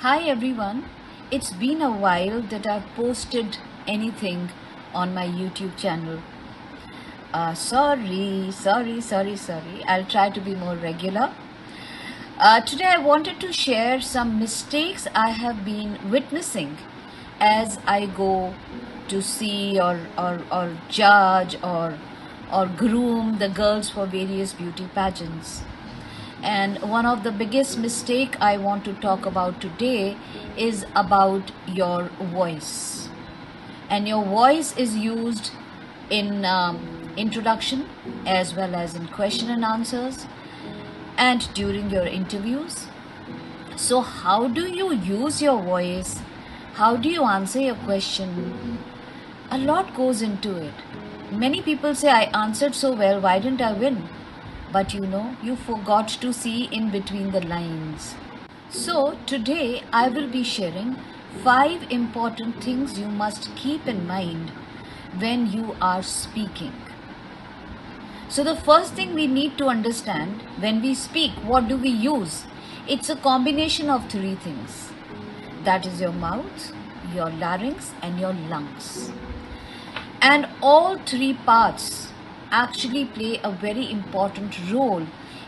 Hi everyone, it's been a while that I've posted anything on my YouTube channel. Sorry. I'll try to be more regular. Today I wanted to share some mistakes I have been witnessing as I go to see or judge or groom the girls for various beauty pageants. And one of the biggest mistake I want to talk about today is about your voice. And your voice is used in introduction as well as in question and answers and during your interviews. So how do you use your voice? How do you answer your question? A lot goes into it. Many people say, I answered so well, why didn't I win? But you forgot to see in between the lines. So today I will be sharing 5 important things you must keep in mind when you are speaking. So the first thing we need to understand, when we speak, what do we use? It's a combination of 3 things. That is your mouth, your larynx and your lungs. And all 3 parts actually play a very important role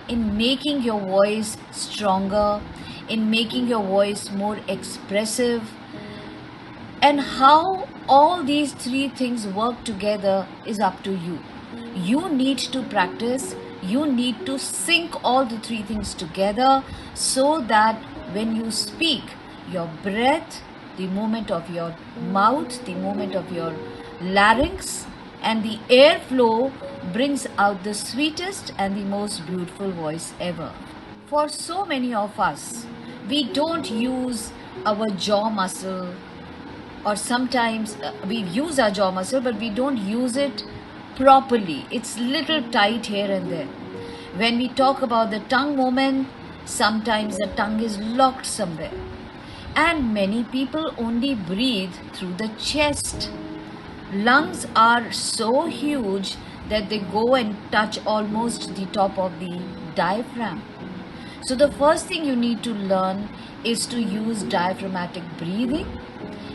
in making your voice stronger, in making your voice more expressive. And how all these 3 things work together is up to you. You need to practice, you need to sync all the 3 things together so that when you speak, your breath, the movement of your mouth, the movement of your larynx and the airflow brings out the sweetest and the most beautiful voice ever. For so many of us, we don't use our jaw muscle, or sometimes we use our jaw muscle but we don't use it properly. It's little tight here and there. When we talk about the tongue movement, sometimes the tongue is locked somewhere. And many people only breathe through the chest. Lungs are so huge that they go and touch almost the top of the diaphragm. So the first thing you need to learn is to use diaphragmatic breathing.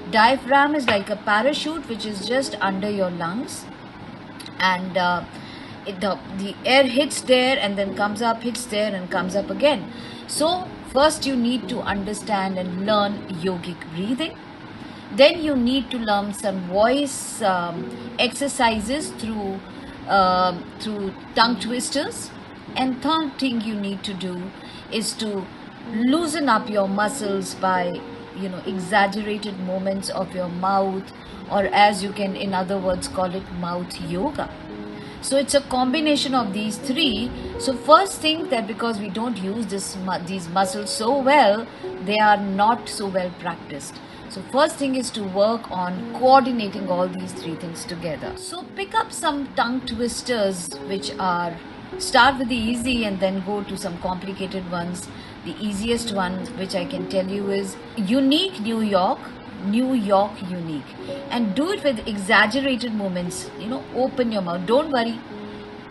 Diaphragm is like a parachute which is just under your lungs, and the air hits there and then comes up, hits there and comes up again. So first you need to understand and learn yogic breathing. Then you need to learn some voice exercises through tongue twisters. And third thing you need to do is to loosen up your muscles by exaggerated movements of your mouth, or as you can in other words call it, mouth yoga. So it's a combination of these 3. So first thing, that because we don't use these muscles so well, they are not so well practiced. So first thing is to work on coordinating all these 3 things together. So pick up some tongue twisters which are, start with the easy and then go to some complicated ones. The easiest one which I can tell you is unique New York unique, and do it with exaggerated movements. Open your mouth, don't worry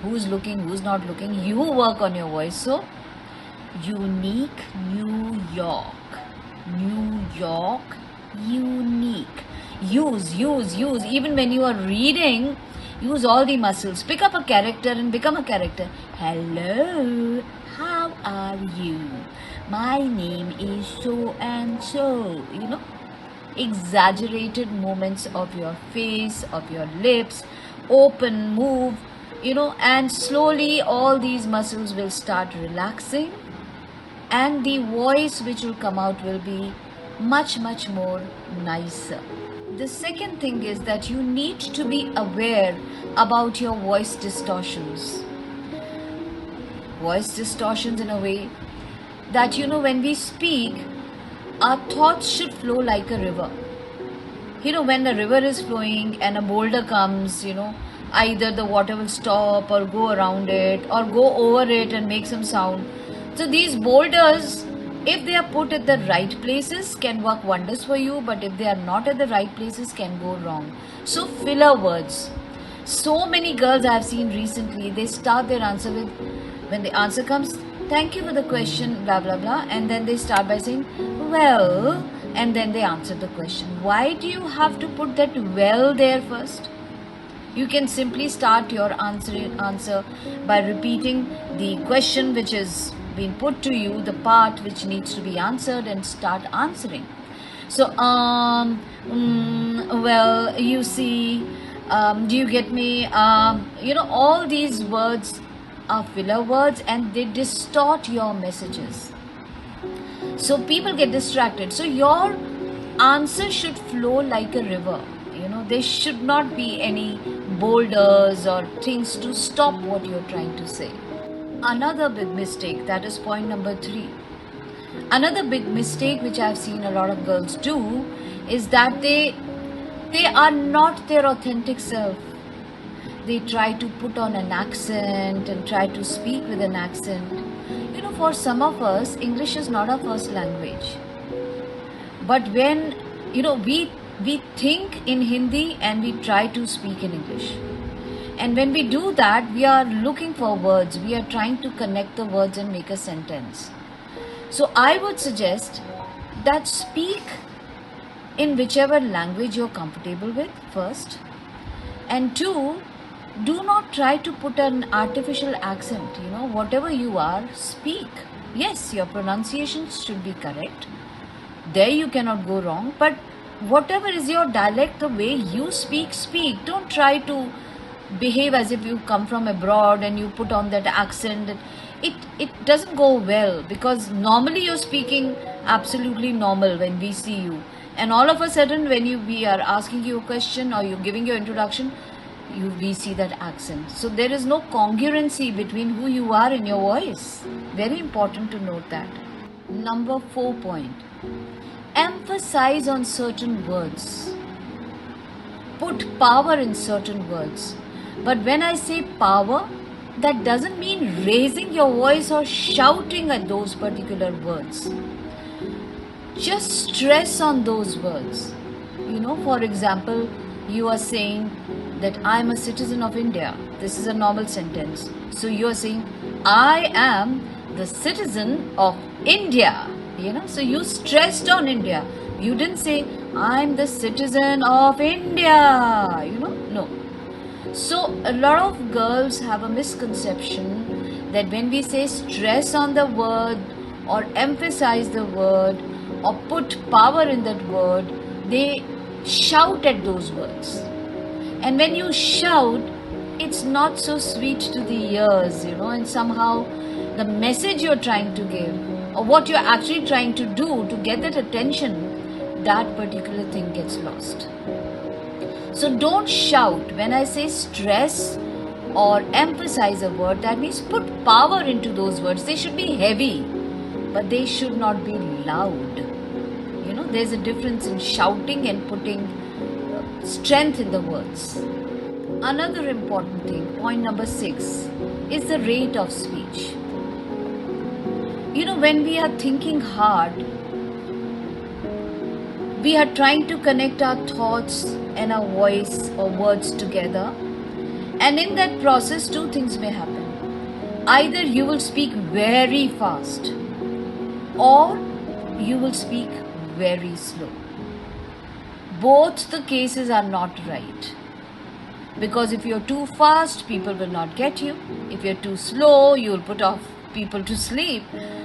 who's looking, who's not looking, you work on your voice. So unique New York unique. Use even when you are reading, use all the muscles. Pick up a character and become a character. Hello, how are you? My name is so and so. Exaggerated movements of your face, of your lips, open, move, and slowly all these muscles will start relaxing, and the voice which will come out will be much more nicer. The second thing is that you need to be aware about your voice distortions. Voice distortions in a way that when we speak, our thoughts should flow like a river. When a river is flowing and a boulder comes, either the water will stop or go around it or go over it and make some sound. So these boulders, if they are put at the right places, can work wonders for you, but if they are not at the right places, can go wrong. So filler words. So many girls I have seen recently, they start their answer with, when the answer comes, thank you for the question, blah blah blah, and then they start by saying, well, and then they answer the question. Why do you have to put that well there first? You can simply start your answer by repeating the question which is being put to you, the part which needs to be answered, and start answering. So, well, you see, do you get me? All these words are filler words and they distort your messages. So people get distracted. So your answer should flow like a river. There should not be any boulders or things to stop what you're trying to say. Another big mistake, that is point number 3. Another big mistake which I've seen a lot of girls do is that they are not their authentic self. They try to put on an accent and try to speak with an accent. For some of us, English is not our first language. But when, we think in Hindi and we try to speak in English. And when we do that, we are looking for words. We are trying to connect the words and make a sentence. So I would suggest that speak in whichever language you're comfortable with first. And 2, do not try to put an artificial accent. Whatever you are, speak. Yes, your pronunciations should be correct. There you cannot go wrong. But whatever is your dialect, the way you speak, speak. Don't try to behave as if you come from abroad and you put on that accent. It doesn't go well, because normally you're speaking absolutely normal when we see you, and all of a sudden when we are asking you a question or you're giving your introduction, we see that accent. So there is no congruency between who you are and your voice. Very important to note that. Number 4 point, emphasize on certain words. Put power in certain words. But when I say power, that doesn't mean raising your voice or shouting at those particular words. Just stress on those words. For example, you are saying that I'm a citizen of India. This is a normal sentence. So you are saying, I am the citizen of India. So you stressed on India. You didn't say, I'm the citizen of India. No. So a lot of girls have a misconception that when we say stress on the word or emphasize the word or put power in that word, they shout at those words. And when you shout, it's not so sweet to the ears, and somehow the message you're trying to give or what you're actually trying to do to get that attention, that particular thing gets lost. So don't shout. When I say stress or emphasize a word, that means put power into those words. They should be heavy, but they should not be loud. There's a difference in shouting and putting strength in the words. Another important thing, point number 6, is the rate of speech. When we are thinking hard, we are trying to connect our thoughts and our voice or words together, and in that process 2 things may happen. Either you will speak very fast or you will speak very slow. Both the cases are not right, because if you're too fast, people will not get you. If you're too slow, you will put off people to sleep.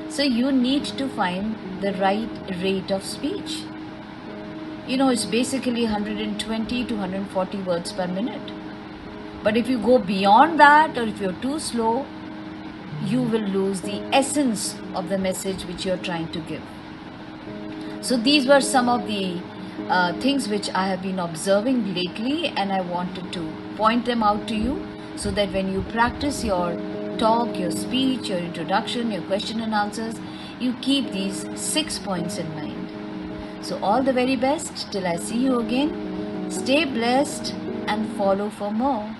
So you need to find the right rate of speech. It's basically 120 to 140 words per minute. But if you go beyond that, or if you're too slow, you will lose the essence of the message which you're trying to give. So these were some of the things which I have been observing lately, and I wanted to point them out to you so that when you practice your talk, your speech, your introduction, your question and answers, you keep these 6 points in mind. So all the very best till I see you again. Stay blessed and follow for more.